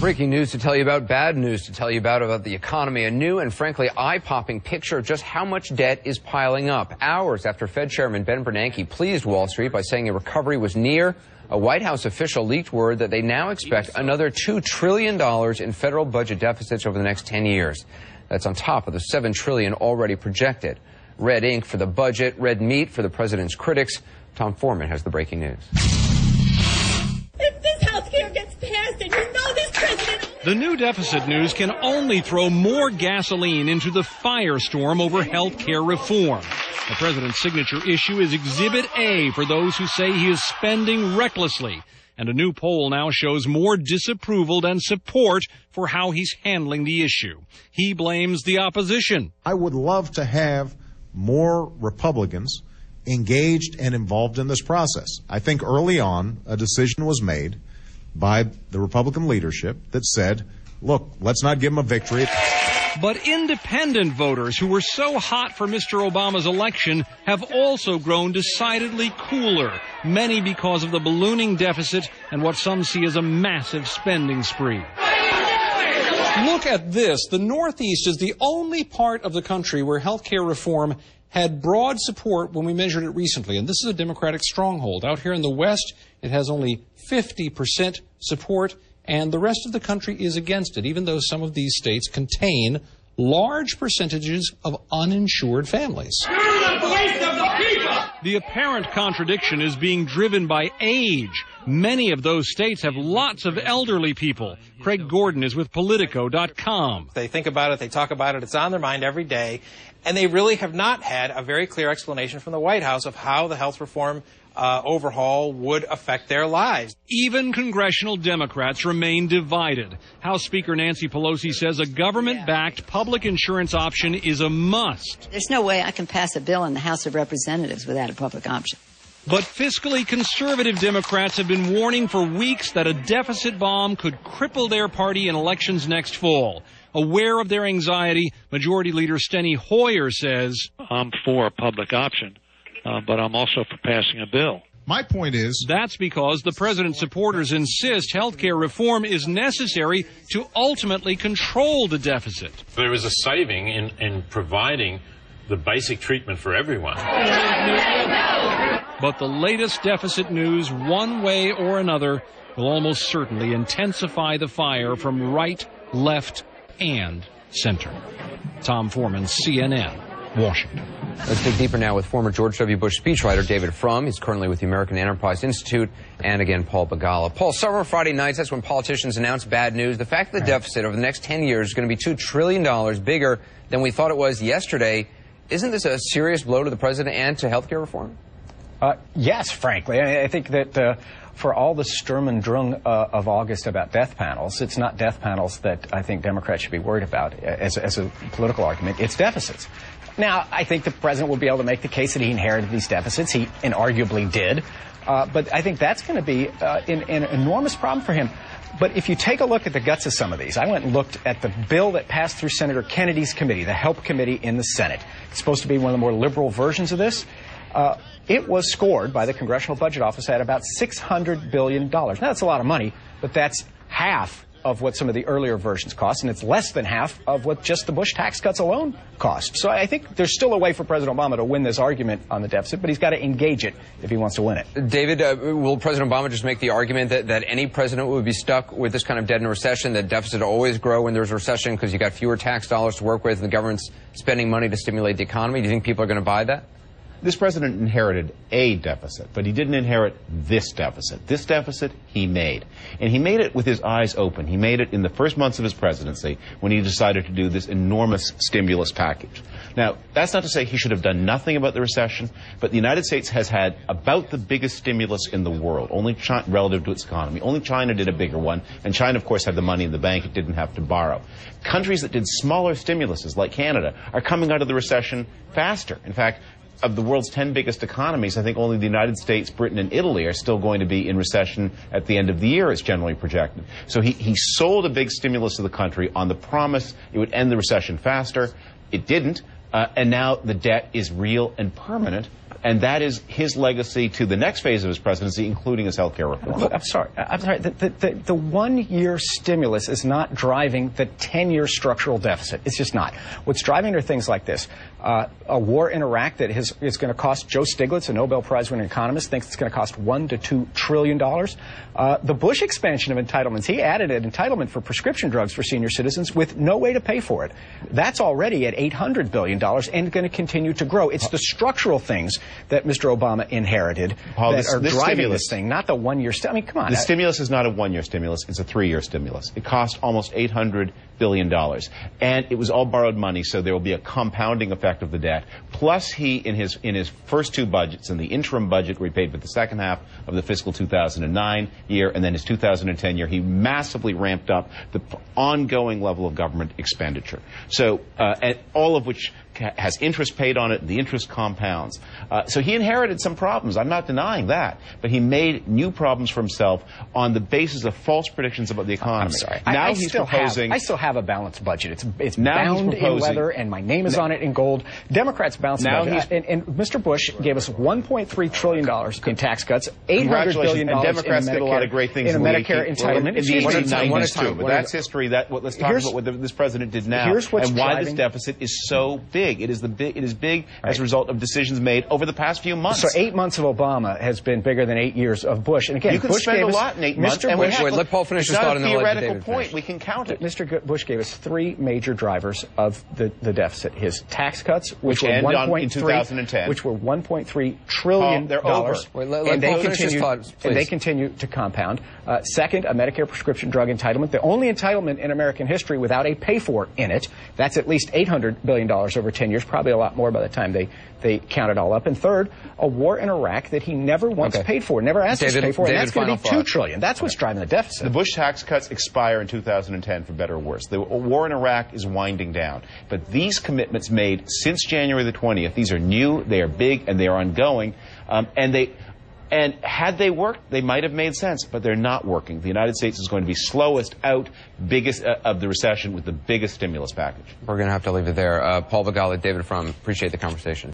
Breaking news to tell you about, bad news to tell you about the economy. A new and frankly eye-popping picture of just how much debt is piling up. Hours after Fed Chairman Ben Bernanke pleased Wall Street by saying a recovery was near, a White House official leaked word that they now expect another $2 trillion in federal budget deficits over the next 10 years. That's on top of the $7 trillion already projected. Red ink for the budget, red meat for the president's critics. Tom Foreman has the breaking news. If this health care gets passed, and you know this president... The new deficit news can only throw more gasoline into the firestorm over health care reform. The president's signature issue is Exhibit A for those who say he is spending recklessly. And a new poll now shows more disapproval than support for how he's handling the issue. He blames the opposition. I would love to have more Republicans engaged and involved in this process. I think early on, a decision was made by the Republican leadership that said, look, let's not give him a victory. But independent voters who were so hot for Mr. Obama's election have also grown decidedly cooler, many because of the ballooning deficit and what some see as a massive spending spree. Look at this. The Northeast is the only part of the country where health care reform had broad support when we measured it recently, and this is a Democratic stronghold. Out here in the West, it has only 50% support, and the rest of the country is against it, even though some of these states contain large percentages of uninsured families. The apparent contradiction is being driven by age. Many of those states have lots of elderly people. Craig Gordon is with Politico.com. They think about it, they talk about it, it's on their mind every day, and they really have not had a very clear explanation from the White House of how the health reform overhaul would affect their lives. Even congressional Democrats remain divided. House Speaker Nancy Pelosi says a government-backed public insurance option is a must. There's no way I can pass a bill in the House of Representatives without a public option. But fiscally conservative Democrats have been warning for weeks that a deficit bomb could cripple their party in elections next fall. Aware of their anxiety, Majority Leader Steny Hoyer says, I'm for a public option, but I'm also for passing a bill. My point is, that's because the president's supporters insist health care reform is necessary to ultimately control the deficit. There is a saving in providing the basic treatment for everyone. But the latest deficit news, one way or another, will almost certainly intensify the fire from right, left, and center. Tom Foreman, CNN, Washington. Let's dig deeper now with former George W. Bush speechwriter David Frum. He's currently with the American Enterprise Institute, and again, Paul Begala. Paul, summer Friday nights, that's when politicians announce bad news. The fact that the deficit over the next 10 years is going to be $2 trillion bigger than we thought it was yesterday. Isn't this a serious blow to the president and to health care reform? Yes, frankly. I think that for all the Sturm und Drang of August about death panels, it's not death panels that I think Democrats should be worried about as a political argument. It's deficits. Now, I think the president will be able to make the case that he inherited these deficits. He inarguably did. But I think that's going to be an enormous problem for him. But if you take a look at the guts of some of these, I went and looked at the bill that passed through Senator Kennedy's committee, the Help Committee in the Senate. It's supposed to be one of the more liberal versions of this. It was scored by the Congressional Budget Office at about $600 billion. Now, that's a lot of money, but that's half of what some of the earlier versions cost, and it's less than half of what just the Bush tax cuts alone cost. So I think there's still a way for President Obama to win this argument on the deficit, but he's got to engage it if he wants to win it. David, will President Obama just make the argument that any president would be stuck with this kind of debt in a recession, that deficit always grow when there's a recession because you got fewer tax dollars to work with and the government's spending money to stimulate the economy? Do you think people are going to buy that? This president inherited a deficit, but he didn't inherit this deficit. This deficit he made. And he made it with his eyes open. He made it in the first months of his presidency when he decided to do this enormous stimulus package. Now, that's not to say he should have done nothing about the recession, but the United States has had about the biggest stimulus in the world, only China, relative to its economy. Only China did a bigger one, and China, of course, had the money in the bank. It didn't have to borrow. Countries that did smaller stimuluses, like Canada, are coming out of the recession faster. In fact, of the world's 10 biggest economies, I think only the United States, Britain, and Italy are still going to be in recession at the end of the year, it's generally projected. So he sold a big stimulus to the country on the promise it would end the recession faster. It didn't. and now the debt is real and permanent. And that is his legacy to the next phase of his presidency, including his health care reform. Look, I'm sorry. The 1 year stimulus is not driving the 10-year structural deficit. It's just not. What's driving are things like this. A war in Iraq that is going to cost, Joe Stiglitz, a Nobel Prize-winning economist, thinks it's going to cost $1 to $2 trillion. The Bush expansion of entitlements, he added an entitlement for prescription drugs for senior citizens with no way to pay for it. That's already at $800 billion and going to continue to grow. It's the structural things that Mr. Obama inherited that are driving this thing, not the 1 year stimulus. I mean, come on. The stimulus is not a 1 year stimulus. It's a 3-year stimulus. It cost almost $800 billion. And it was all borrowed money, so there will be a compounding effect of the debt. Plus, he, in his first two budgets, in the interim budget where he paid for the second half of the fiscal 2009 year and then his 2010 year, he massively ramped up the ongoing level of government expenditure. So, and all of which has interest paid on it, and the interest compounds. So he inherited some problems. I'm not denying that. But he made new problems for himself on the basis of false predictions about the economy. I'm sorry. Now I still have a balanced budget. It's bound in leather, and my name is on it in gold. Democrats balanced the budget. And Mr. Bush gave us $1.3 trillion in tax cuts, $800 billion and Democrats did a lot of great things in a Medicare entitlement. In the 1890s, too. But that's history. Let's talk about what this president did now and why this deficit is so big. It is big as a result of decisions made over the past few months. So 8 months of Obama has been bigger than 8 years of Bush. And again, you can Bush spend gave a lot in 8 months. Mr. Bush, let Paul finish his thought, and then it's not a let theoretical David point. finish. We can count it. Mr. Bush gave us three major drivers of the deficit: his tax cuts, which were end in 2010, which were $1.3 trillion. They're over. And they continue to compound. Second, a Medicare prescription drug entitlement, the only entitlement in American history without a pay-for in it. That's at least $800 billion over 10 years, probably a lot more by the time they count it all up. And third, a war in Iraq that he never once paid for, never asked us to pay for, and that's going to be $2 trillion. That's what's driving the deficit. The Bush tax cuts expire in 2010, for better or worse. The war in Iraq is winding down. But these commitments made since January the 20th, these are new, they are big, and they are ongoing. And had they worked, they might have made sense, but they're not working. The United States is going to be slowest out, biggest of the recession with the biggest stimulus package. We're going to have to leave it there. Paul Begala, David Frum, appreciate the conversation.